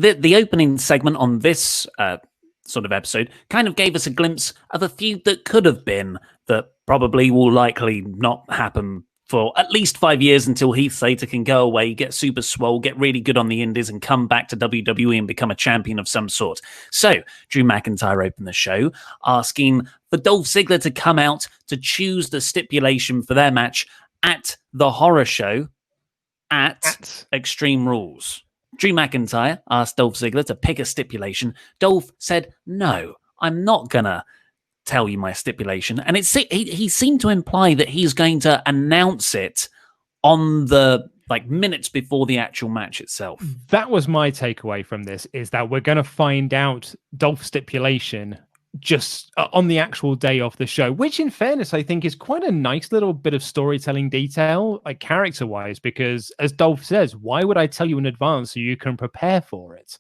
the opening segment on this sort of episode kind of gave us a glimpse of a feud that could have been, that probably will likely not happen for at least 5 years until Heath Slater can go away, get super swole, get really good on the indies, and come back to WWE and become a champion of some sort. So, Drew McIntyre opened the show, asking for Dolph Ziggler to come out to choose the stipulation for their match at the horror show at Extreme Rules. Drew McIntyre asked Dolph Ziggler to pick a stipulation. Dolph said, no, I'm not gonna tell you my stipulation. And he seemed to imply that he's going to announce it on the minutes before the actual match itself. That was my takeaway from this, is that we're going to find out Dolph's stipulation just on the actual day of the show, which in fairness, I think is quite a nice little bit of storytelling detail, like character-wise, because as Dolph says, why would I tell you in advance so you can prepare for it?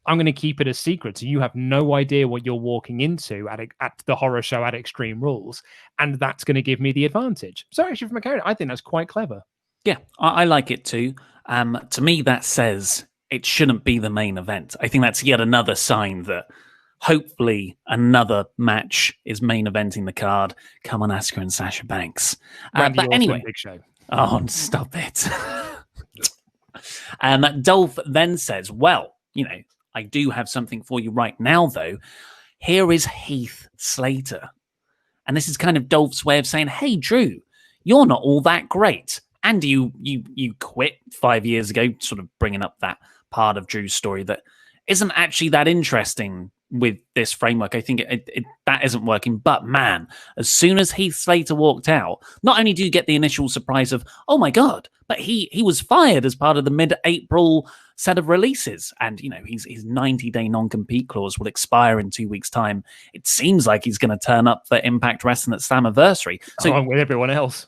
I'm going to keep it a secret, so you have no idea what you're walking into at the horror show at Extreme Rules, and that's going to give me the advantage. So actually, from a character, I think that's quite clever. Yeah, I like it too. To me, that says it shouldn't be the main event. I think that's yet another sign that hopefully another match is main eventing the card. Come on, Asuka and Sasha Banks. But anyway, Big Show. Oh, stop it. Dolph then says, well, I do have something for you right now, though. Here is Heath Slater. And this is kind of Dolph's way of saying, hey, Drew, you're not all that great. And you quit 5 years ago, sort of bringing up that part of Drew's story that isn't actually that interesting with this framework. I think that isn't working. But man, as soon as Heath Slater walked out, not only do you get the initial surprise of, oh my God, but he was fired as part of the mid-April set of releases. And, his 90-day non-compete clause will expire in 2 weeks' time. It seems like he's going to turn up for Impact Wrestling at Slammiversary. So, along with everyone else.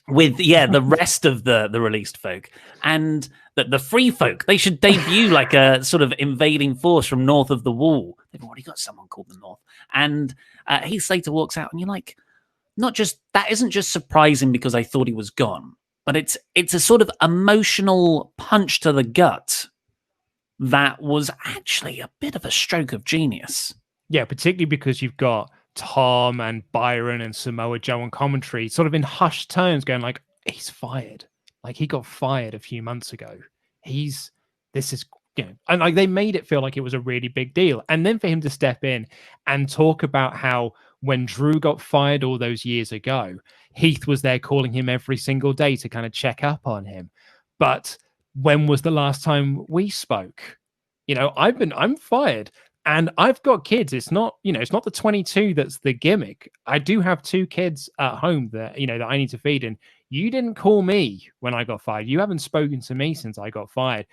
With, the rest of the released folk. And the free folk, they should debut like a sort of invading force from north of the wall. They've already got someone called the North. And Heath Slater walks out and you're like, that isn't just surprising because I thought he was gone, but it's a sort of emotional punch to the gut that was actually a bit of a stroke of genius. Yeah, particularly because you've got Tom and Byron and Samoa Joe on commentary sort of in hushed tones going like, he's fired. Like, he got fired a few months ago. And like they made it feel like it was a really big deal. And then for him to step in and talk about how when Drew got fired all those years ago, Heath was there calling him every single day to kind of check up on him. But when was the last time we spoke? I'm fired. And I've got kids. It's not the 22 that's the gimmick. I do have 2 kids at home that I need to feed. And you didn't call me when I got fired. You haven't spoken to me since I got fired.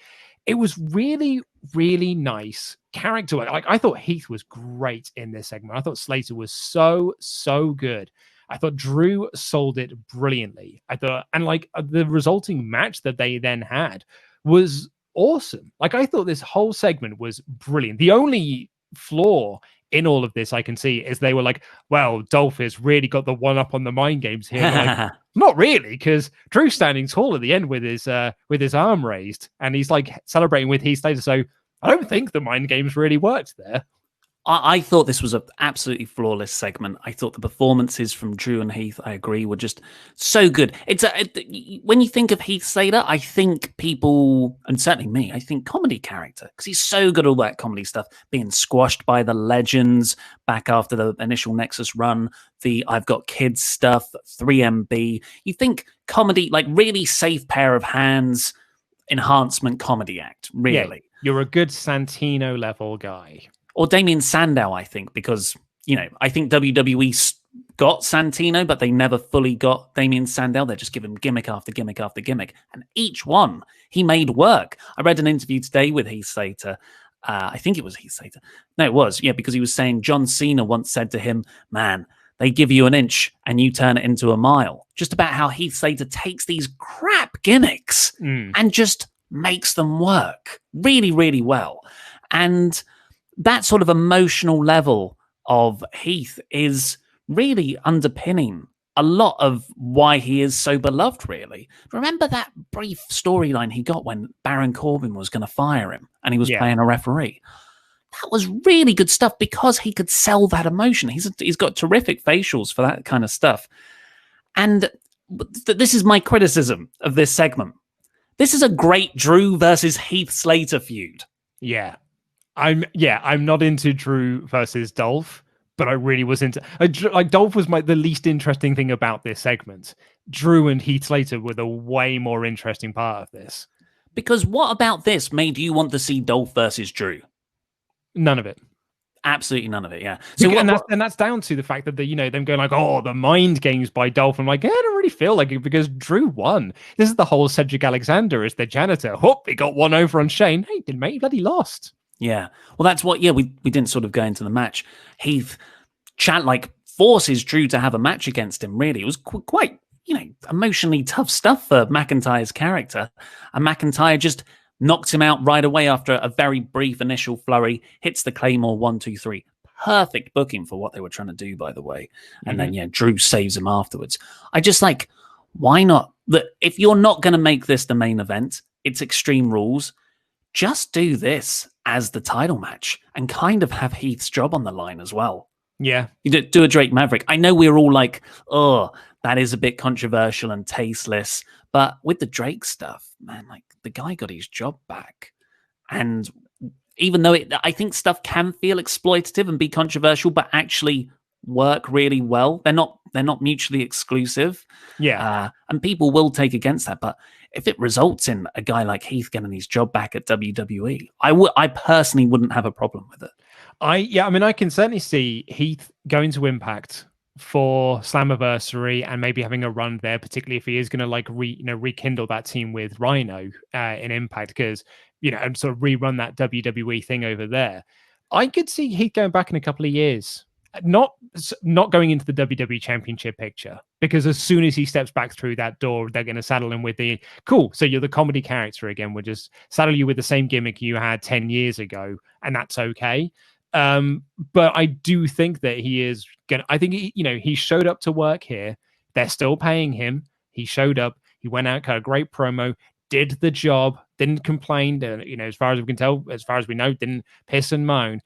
It was really, really nice character work. Like, I thought Heath was great in this segment. I thought Slater was so, so good. I thought Drew sold it brilliantly. The resulting match that they then had was awesome. Like, I thought this whole segment was brilliant. The only flaw in all of this I can see is they were like, well, Dolph has really got the one up on the mind games here. Like, not really, because Drew's standing tall at the end with his arm raised, and he's like celebrating with Heath Slater. So I don't think the mind games really worked there. I thought this was an absolutely flawless segment. I thought the performances from Drew and Heath, I agree, were just so good. When you think of Heath Slater, I think people, and certainly me, I think comedy character, because he's so good at all that comedy stuff, being squashed by the legends back after the initial Nexus run, the I've Got Kids stuff, 3MB. You think comedy, like really safe pair of hands, enhancement comedy act, really. Yeah, you're a good Santino level guy. Or Damien Sandow, I think, because, I think WWE got Santino, but they never fully got Damien Sandow. They just give him gimmick after gimmick after gimmick. And each one he made work. I read an interview today with Heath Slater. I think it was Heath Slater. No, it was. Yeah, because he was saying John Cena once said to him, man, they give you an inch and you turn it into a mile. Just about how Heath Slater takes these crap gimmicks and just makes them work really, really well. And that sort of emotional level of Heath is really underpinning a lot of why he is so beloved, really. Remember that brief storyline he got when Baron Corbin was going to fire him and he was playing a referee? That was really good stuff because he could sell that emotion. He's got terrific facials for that kind of stuff. And this is my criticism of this segment. This is a great Drew versus Heath Slater feud. Yeah. I'm not into Drew versus Dolph, but I really was into like Dolph was the least interesting thing about this segment. Drew and Heath Slater were the way more interesting part of this. Because what about this made you want to see Dolph versus Drew? None of it. Absolutely none of it, yeah. So and that's down to the fact that them going like, oh, the mind games by Dolph. I'm like, yeah, I don't really feel like it because Drew won. This is the whole Cedric Alexander as the janitor. Whoop, he got one over on Shane. Hey, didn't mate, he bloody lost. Yeah. Well, that's what, we didn't sort of go into the match. Heath forces Drew to have a match against him, really. It was quite, emotionally tough stuff for McIntyre's character. And McIntyre just knocks him out right away after a very brief initial flurry, hits the Claymore 1, 2, 3. Perfect booking for what they were trying to do, by the way. And then, Drew saves him afterwards. I just why not? If you're not going to make this the main event, it's Extreme Rules, just do this as the title match and kind of have Heath's job on the line as well. Yeah. You do a Drake Maverick. I know we're all like, oh, that is a bit controversial and tasteless. But with the Drake stuff, man, the guy got his job back. And even though I think stuff can feel exploitative and be controversial, but actually work really well, they're not mutually exclusive. Yeah. And people will take against that. But if it results in a guy like Heath getting his job back at WWE, I personally wouldn't have a problem with it. I can certainly see Heath going to Impact for Slammiversary and maybe having a run there, particularly if he is going to rekindle that team with Rhino in Impact, because and sort of rerun that WWE thing over there. I could see Heath going back in a couple of years, not going into the WWE Championship picture, because as soon as he steps back through that door, they're going to saddle him with the cool. So you're the comedy character again. We'll just saddle you with the same gimmick you had 10 years ago, and that's okay. But I do think that he is gonna. I think he showed up to work here. They're still paying him. He showed up. He went out, cut a great promo, did the job, didn't complain. As far as we can tell, as far as we know, didn't piss and moan.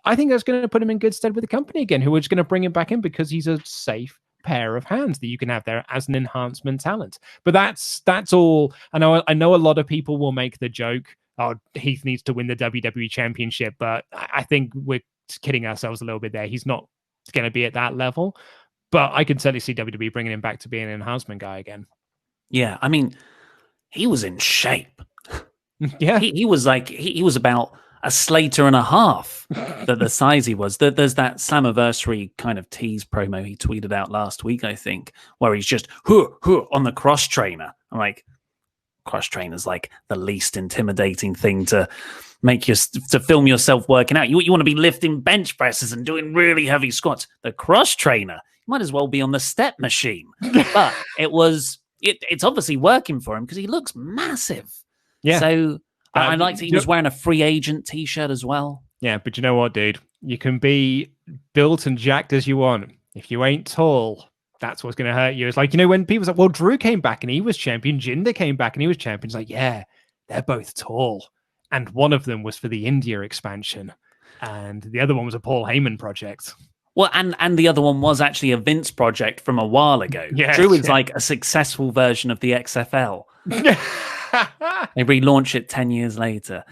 I think that's going to put him in good stead with the company again, who are just going to bring him back in because he's a safe pair of hands that you can have there as an enhancement talent. But that's all. I know a lot of people will make the joke, oh, Heath needs to win the WWE Championship, but I think we're kidding ourselves a little bit there. He's not going to be at that level, but I can certainly see WWE bringing him back to being an enhancement guy again. Yeah, I mean, he was in shape. Yeah, he was he was about a Slater and a half, the size he was. There's that Slammiversary kind of tease promo he tweeted out last week, I think, where he's just on the cross trainer. I'm like, cross trainer's the least intimidating thing to film yourself working out. You want to be lifting bench presses and doing really heavy squats. The cross trainer, you might as well be on the step machine. But it's obviously working for him because he looks massive. Yeah. So I liked he was wearing a free agent t-shirt as well. Yeah, but you know what, dude? You can be built and jacked as you want. If you ain't tall, that's what's going to hurt you. It's when people say, well, Drew came back and he was champion. Jinder came back and he was champion. It's like, yeah, they're both tall. And one of them was for the India expansion. And the other one was a Paul Heyman project. Well, and the other one was actually a Vince project from a while ago. Yes, Drew is a successful version of the XFL. They relaunch it 10 years later.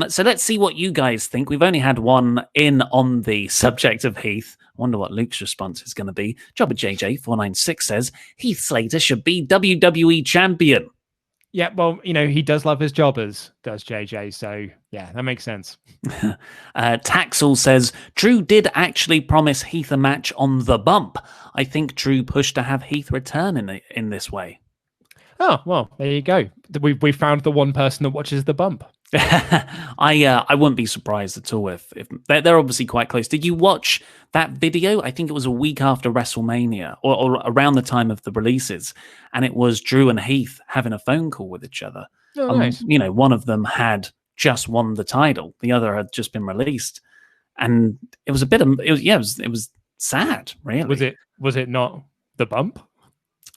So let's see what you guys think. We've only had one in on the subject of Heath. I wonder what Luke's response is going to be. Jobber JJ496 says, Heath Slater should be WWE champion. Yeah, well, he does love his jobbers, does JJ. So, yeah, that makes sense. Taxel says, Drew did actually promise Heath a match on The Bump. I think Drew pushed to have Heath return in this way. Oh, well, there you go. We found the one person that watches The Bump. I wouldn't be surprised at all if they're obviously quite close. Did you watch that video? I think it was a week after WrestleMania or around the time of the releases, and it was Drew and Heath having a phone call with each other. Oh, nice. One of them had just won the title, the other had just been released, and it was it was sad, really. Was it not The bump?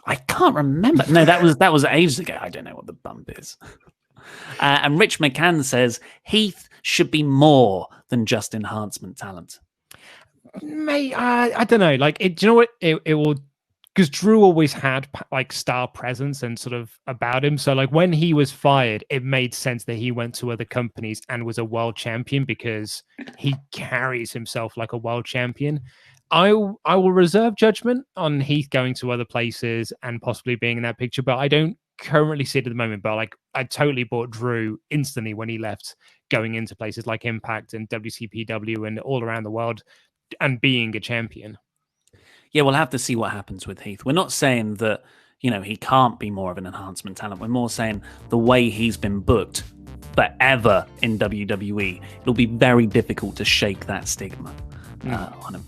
I can't remember. No, that was ages ago. I don't know what the bump is. And Rich McCann says Heath should be more than just enhancement talent. Mate, I don't know. Like, do you know what? It will, because Drew always had like star presence and sort of about him. So like when he was fired, it made sense that he went to other companies and was a world champion because he carries himself like a world champion. I will reserve judgment on Heath going to other places and possibly being in that picture, but I don't currently see it at the moment. But like, I totally bought Drew instantly when he left, going into places like Impact and WCPW and all around the world and being a champion. Yeah, we'll have to see what happens with Heath. We're not saying that, he can't be more of an enhancement talent. We're more saying the way he's been booked forever in WWE, it'll be very difficult to shake that stigma on him.